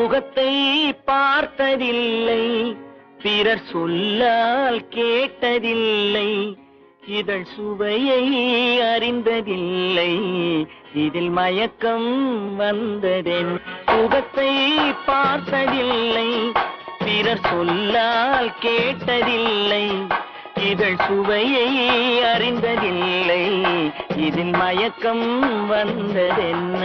முகத்தை பார்த்ததில்லை, பிறர் சொல்லால் கேட்டதில்லை, இதழ் சுவையை அறிந்ததில்லை, இதில் மயக்கம் வந்ததென். முகத்தை பார்த்ததில்லை, பிறர் சொல்லால் கேட்டதில்லை, இதழ் சுவையை அறிந்ததில்லை, இதில் மயக்கம் வந்ததென்ன.